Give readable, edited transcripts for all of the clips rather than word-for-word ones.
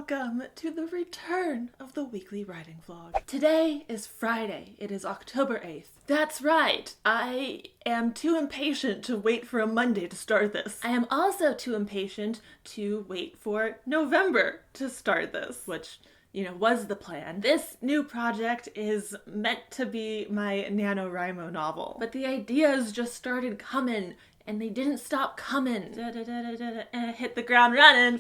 welcome to the return of the weekly writing vlog. Today is Friday. It is October 8th. That's right, I am too impatient to wait for a Monday to start this. I am also too impatient to wait for November to start this, which, was the plan. This new project is meant to be my NaNoWriMo novel, but the ideas just started coming and they didn't stop coming. Hit the ground running.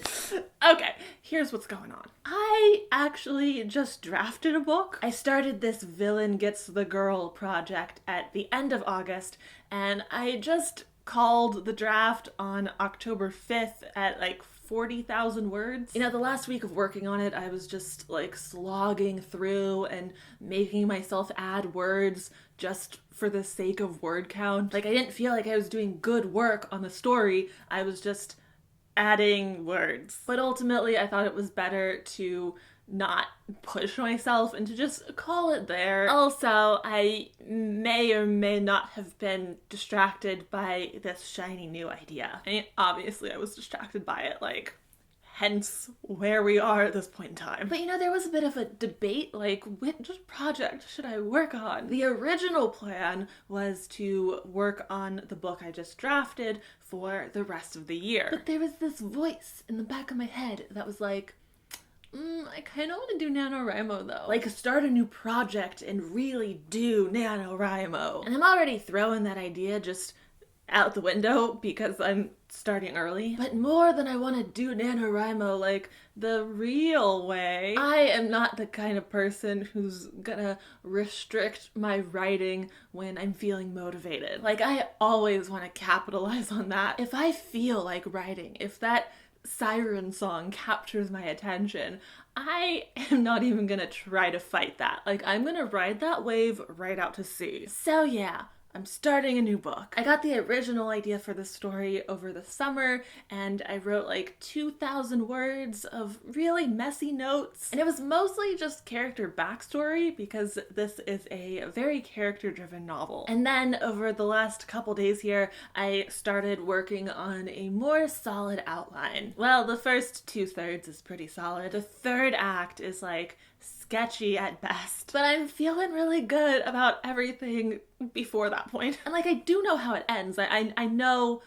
Okay, here's what's going on. I actually just drafted a book. I started this Villain Gets the Girl project at the end of August, and I just called the draft on October 5th at 40,000 words. The last week of working on it, I was just slogging through and making myself add words just for the sake of word count. I didn't feel like I was doing good work on the story. I was just adding words. But ultimately, I thought it was better to not push myself and to just call it there. Also, I may or may not have been distracted by this shiny new idea. Obviously I was distracted by it, hence where we are at this point in time. But there was a bit of a debate, which project should I work on? The original plan was to work on the book I just drafted for the rest of the year. But there was this voice in the back of my head that was I kind of want to do NaNoWriMo though. Start a new project and really do NaNoWriMo. And I'm already throwing that idea just out the window because I'm starting early. But more than I want to do NaNoWriMo the real way, I am not the kind of person who's gonna restrict my writing when I'm feeling motivated. I always want to capitalize on that. If I feel like writing, if that siren song captures my attention, I am not even gonna try to fight that. I'm gonna ride that wave right out to sea. So yeah, I'm starting a new book. I got the original idea for the story over the summer, and I wrote 2,000 words of really messy notes. And it was mostly just character backstory because this is a very character-driven novel. And then over the last couple days here, I started working on a more solid outline. Well, the first 2/3 is pretty solid. The third act is sketchy at best. But I'm feeling really good about everything before that point. And I do know how it ends. I know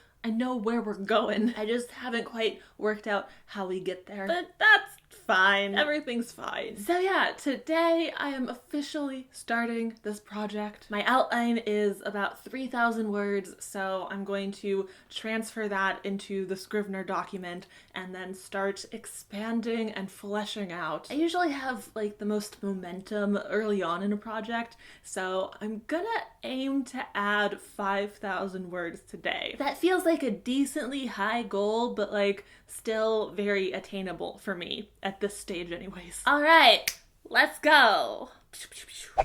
where we're going. I just haven't quite worked out how we get there. But that's fine. Everything's fine. So yeah, today I am officially starting this project. My outline is about 3,000 words, so I'm going to transfer that into the Scrivener document and then start expanding and fleshing out. I usually have the most momentum early on in a project, so I'm gonna aim to add 5,000 words today. That feels like a decently high goal, but still very attainable for me at this stage anyways. All right, let's go.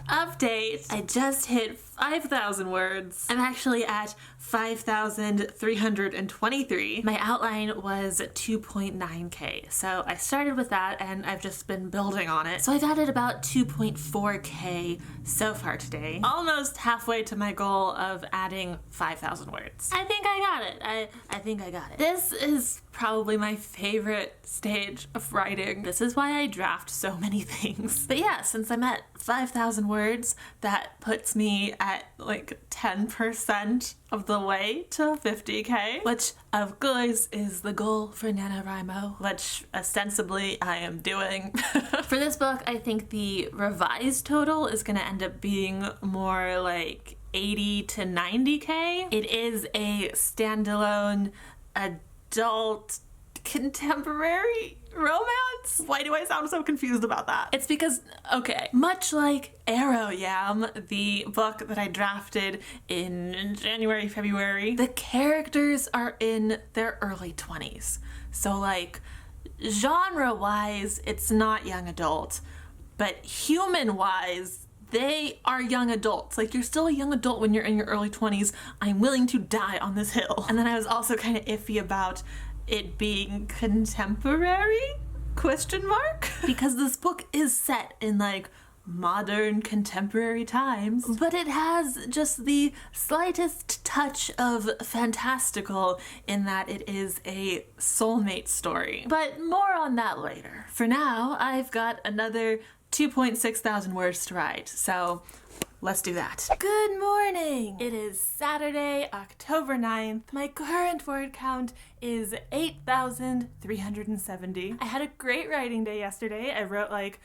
Update. I just hit 5,000 words. I'm actually at 5,323. My outline was 2.9K. So I started with that and I've just been building on it. So I've added about 2.4K so far today. Almost halfway to my goal of adding 5,000 words. I think I got it. I think I got it. This is probably my favorite stage of writing. This is why I draft so many things. But yeah, since I'm at 5,000 words, that puts me at 10% of the way to 50K, which of course is the goal for NaNoWriMo, which ostensibly I am doing. For this book, I think the revised total is gonna end up being more 80 to 90K. It is a standalone adult contemporary romance? Why do I sound so confused about that? It's because, okay, much like Arrow Yam, the book that I drafted in January, February, the characters are in their early 20s. So genre-wise, it's not young adult, but human-wise, they are young adults. You're still a young adult when you're in your early 20s. I'm willing to die on this hill. And then I was also kind of iffy about it being contemporary? Question mark? Because this book is set in modern contemporary times, but it has just the slightest touch of fantastical in that it is a soulmate story. But more on that later. For now, I've got another 2.6 thousand words to write, so let's do that. Good morning! It is Saturday, October 9th. My current word count is 8,370. I had a great writing day yesterday. I wrote like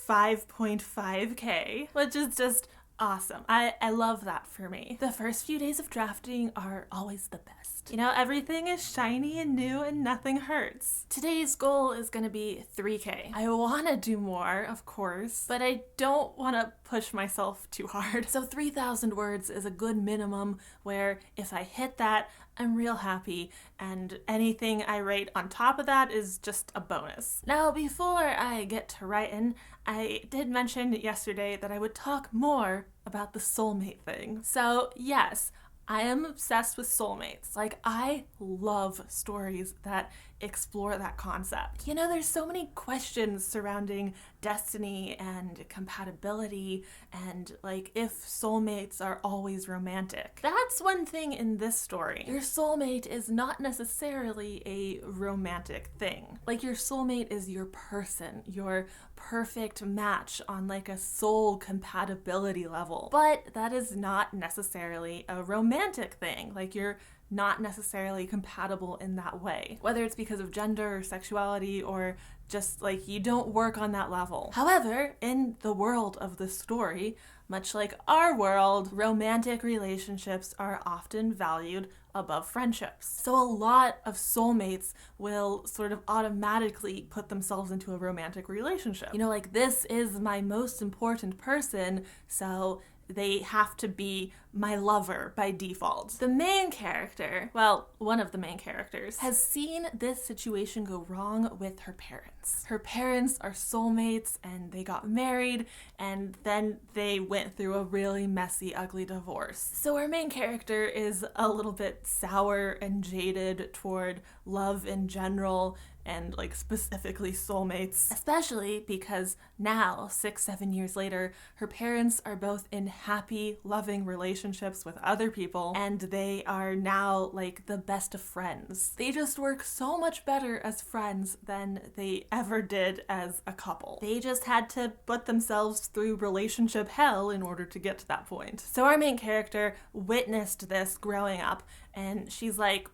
5.5K, which is just awesome. I love that for me. The first few days of drafting are always the best. You know, everything is shiny and new and nothing hurts. Today's goal is gonna be 3K. I wanna do more, of course, but I don't wanna push myself too hard. So 3,000 words is a good minimum where if I hit that, I'm real happy, and anything I write on top of that is just a bonus. Now, before I get to writing, I did mention yesterday that I would talk more about the soulmate thing. So yes, I am obsessed with soulmates. Like, I love stories that explore that concept. You know, there's so many questions surrounding destiny and compatibility and like if soulmates are always romantic. That's one thing in this story. Your soulmate is not necessarily a romantic thing. Like, your soulmate is your person, your perfect match on like a soul compatibility level. But that is not necessarily a romantic thing. Like, you're not necessarily compatible in that way, whether it's because of gender or sexuality or just like you don't work on that level. However, in the world of the story, much like our world, romantic relationships are often valued above friendships. So a lot of soulmates will sort of automatically put themselves into a romantic relationship. You know, like, this is my most important person, so they have to be my lover by default. The main character, well, one of the main characters, has seen this situation go wrong with her parents. Her parents are soulmates and they got married and then they went through a really messy, ugly divorce. So our main character is a little bit sour and jaded toward love in general and like specifically soulmates, especially because now, 6-7 years later, her parents are both in happy, loving relationships with other people, and they are now like the best of friends. They just work so much better as friends than they ever did as a couple. They just had to put themselves through relationship hell in order to get to that point. So our main character witnessed this growing up, and she's like,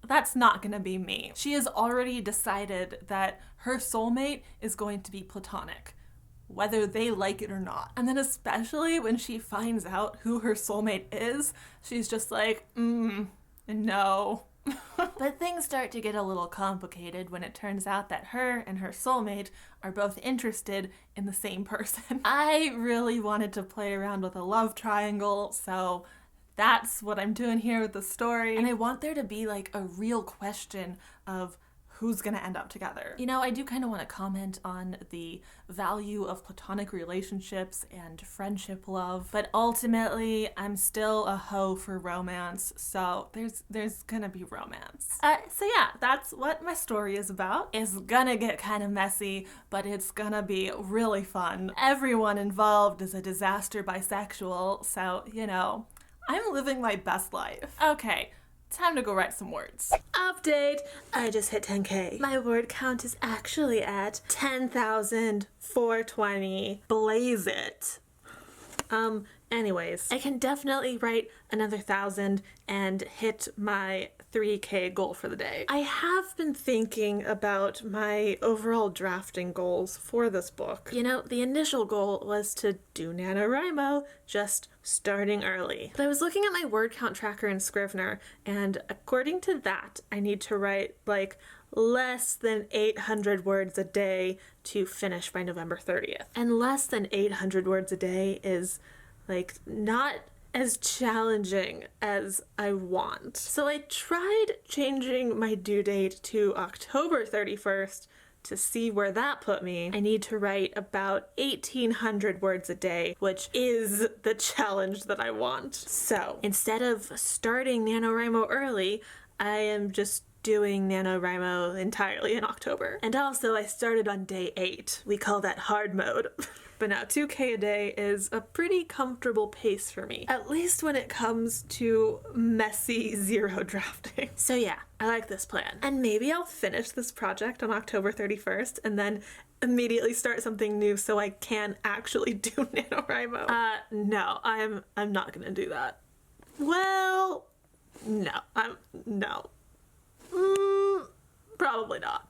that's not gonna be me. She has already decided that her soulmate is going to be platonic, whether they like it or not. And then especially when she finds out who her soulmate is, she's just like, no. But things start to get a little complicated when it turns out that her and her soulmate are both interested in the same person. I really wanted to play around with a love triangle, so that's what I'm doing here with the story. And I want there to be like a real question of who's gonna end up together. You know, I do kind of want to comment on the value of platonic relationships and friendship love, but ultimately I'm still a hoe for romance, so there's gonna be romance. So yeah, that's what my story is about. It's gonna get kind of messy, but it's gonna be really fun. Everyone involved is a disaster bisexual, so, you know, I'm living my best life. Okay, time to go write some words. Update! I just hit 10K. My word count is actually at 10,420. Blaze it. Anyways, I can definitely write another 1,000 and hit my 3K goal for the day. I have been thinking about my overall drafting goals for this book. You know, the initial goal was to do NaNoWriMo, just starting early. But I was looking at my word count tracker in Scrivener, and according to that, I need to write like less than 800 words a day to finish by November 30th. And less than 800 words a day is like not as challenging as I want. So I tried changing my due date to October 31st to see where that put me. I need to write about 1,800 words a day, which is the challenge that I want. So instead of starting NaNoWriMo early, I am just doing NaNoWriMo entirely in October. And also I started on day 8. We call that hard mode. But now 2K a day is a pretty comfortable pace for me, at least when it comes to messy zero drafting. So yeah, I like this plan. And maybe I'll finish this project on October 31st and then immediately start something new so I can actually do NaNoWriMo. No, I'm not gonna do that. Well, no, probably not.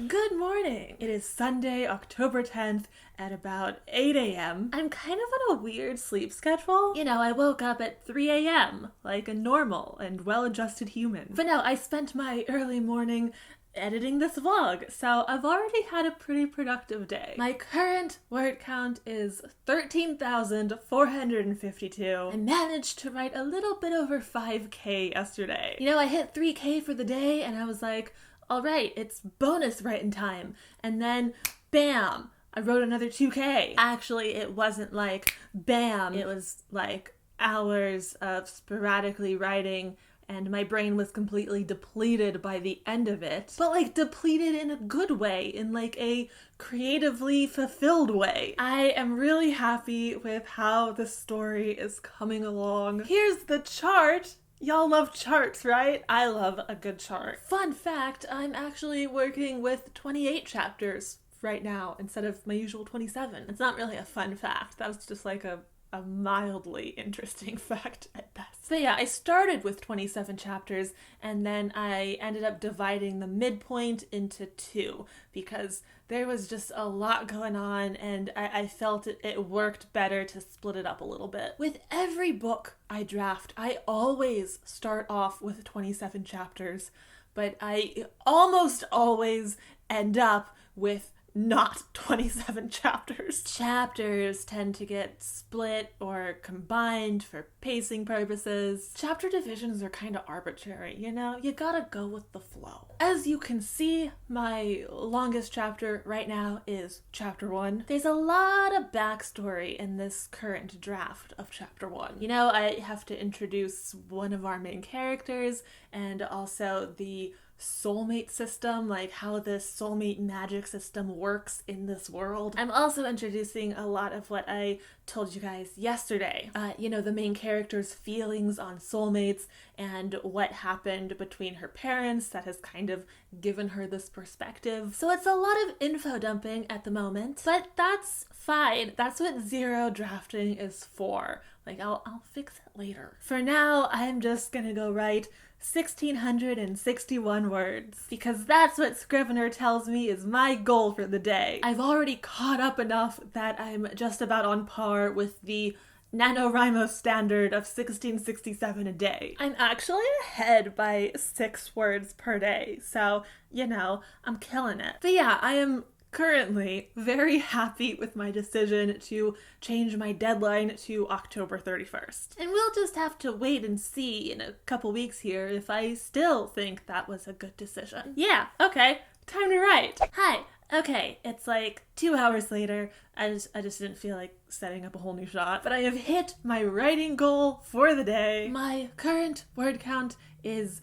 Good morning! It is Sunday, October 10th at about 8 a.m. I'm kind of on a weird sleep schedule. You know, I woke up at 3 a.m. like a normal and well-adjusted human. But no, I spent my early morning editing this vlog, so I've already had a pretty productive day. My current word count is 13,452. I managed to write a little bit over 5K yesterday. You know, I hit 3K for the day and I was like, all right, it's bonus writing time. And then, bam, I wrote another 2K. Actually, it wasn't like bam. It was like hours of sporadically writing, and my brain was completely depleted by the end of it. But like depleted in a good way, in like a creatively fulfilled way. I am really happy with how the story is coming along. Here's the chart. Y'all love charts, right? I love a good chart. Fun fact, I'm actually working with 28 chapters right now instead of my usual 27. It's not really a fun fact. That was just like a mildly interesting fact at best. But yeah, I started with 27 chapters and then I ended up dividing the midpoint into 2 because there was just a lot going on and I felt it worked better to split it up a little bit. With every book I draft, I always start off with 27 chapters, but I almost always end up with not 27 chapters. Chapters tend to get split or combined for pacing purposes. Chapter divisions are kind of arbitrary, you know? You gotta go with the flow. As you can see, my longest chapter right now is chapter 1. There's a lot of backstory in this current draft of chapter 1. You know, I have to introduce one of our main characters and also the soulmate system, like how this soulmate magic system works in this world. I'm also introducing a lot of what I told you guys yesterday. You know, the main character's feelings on soulmates and what happened between her parents that has kind of given her this perspective. So it's a lot of info dumping at the moment, but that's fine. That's what zero drafting is for. Like, I'll fix it later. For now, I'm just gonna go write 1,661 words, because that's what Scrivener tells me is my goal for the day. I've already caught up enough that I'm just about on par with the NaNoWriMo standard of 1667 a day. I'm actually ahead by 6 words per day, so, you know, I'm killing it. But yeah, I am currently very happy with my decision to change my deadline to October 31st. And we'll just have to wait and see in a couple weeks here if I still think that was a good decision. Yeah, okay, time to write. Hi, okay, it's like 2 hours later. I just didn't feel like setting up a whole new shot, but I have hit my writing goal for the day. My current word count is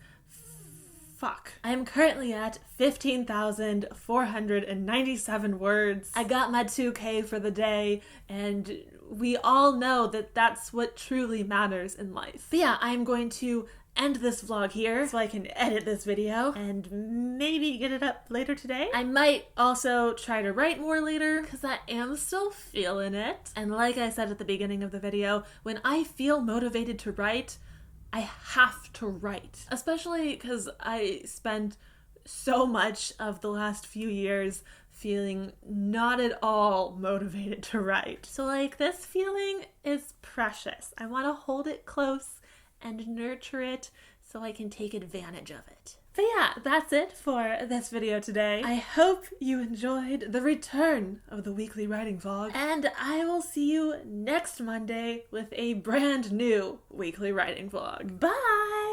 I am currently at 15,497 words. I got my 2K for the day, and we all know that that's what truly matters in life. But yeah, I'm going to end this vlog here so I can edit this video and maybe get it up later today. I might also try to write more later because I am still feeling it. And like I said at the beginning of the video, when I feel motivated to write, I have to write, especially because I spent so much of the last few years feeling not at all motivated to write. So like, this feeling is precious. I want to hold it close and nurture it so I can take advantage of it. But yeah, that's it for this video today. I hope you enjoyed the return of the weekly writing vlog, and I will see you next Monday with a brand new weekly writing vlog. Bye!